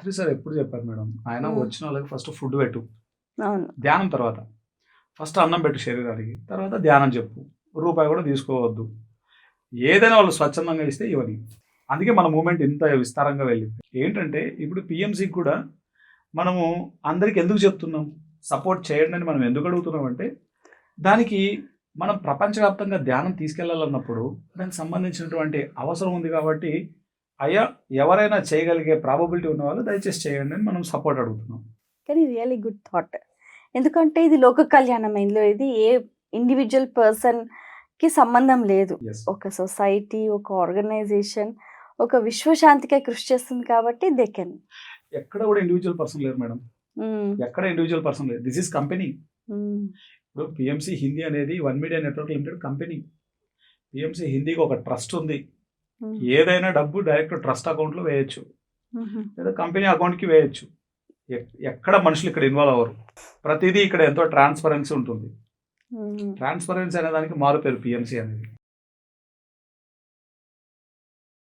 పత్రి sir ఎప్పుడు చెప్పారు madam, ఆయన వచ్చిన వాళ్ళకి ఫస్ట్ ఫుడ్ పెట్టు, అవును ధ్యానం తర్వాత. ఫస్ట్ అన్నం పెట్టు శరీరానికి, తర్వాత ధ్యానం చెప్పు, రూపాయి కూడా తీసుకోవద్దు, ఏదైనా వాళ్ళు స్వచ్ఛందంగా ఇస్తే ఇవ్వని. అందుకే మన మూమెంట్ ఇంత విస్తారంగా వెళ్ళింది. ఏంటంటే ఇప్పుడు పిఎంసికి కూడా మనము అందరికి ఎందుకు చెప్తున్నాం, సపోర్ట్ చేయండి అని మనం ఎందుకు అడుగుతున్నాం అంటే, దానికి మనం ప్రపంచవ్యాప్తంగా ధ్యానం తీసుకెళ్లాలన్నప్పుడు దానికి సంబంధించినటువంటి అవసరం ఉంది. కాబట్టి అయ్యా ఎవరైనా చేయగలిగే ప్రాబబిలిటీ ఉన్న వాళ్ళు దయచేసి చేయండి అని మనం సపోర్ట్ అడుగుతున్నాం. కానీ రియల్లీ గుడ్ థాట్. ఎందుకంటే ఇది లోక కళ్యాణం, ఇందులో ఇది ఏ ఇండివిజువల్ పర్సన్ కి సంబంధం లేదు. Yes. ఒక సొసైటీ, ఒక ఆర్గనైజేషన్, ఒక విశ్వశాంతికి కృషి చేస్తుంది కాబట్టి దే కెన్. ఎక్కడ కూడా ఇండివిజువల్ పర్సన్ లేరు మేడం, ఎక్కడ ఇండివిజువల్ పర్సన్ లేదు. This is company. ఇప్పుడు పిఎంసి హిందీ అనేది one media network limited company. PMC హిందీకి ఒక ట్రస్ట్ ఉంది. ఏదైనా డబ్బు డైరెక్ట్ ట్రస్ట్ అకౌంట్లో వేయచ్చు, లేదా కంపెనీ అకౌంట్కి వేయచ్చు. ఎక్కడ మనుషులు ఇక్కడ ఇన్వాల్వ్ అవ్వరు. ప్రతిదీ ఇక్కడ ఎంతో ట్రాన్స్పరెన్సీ ఉంటుంది. ట్రాన్స్పరెన్సీ అనే దానికి మారు పేరు పిఎంసి అనేది.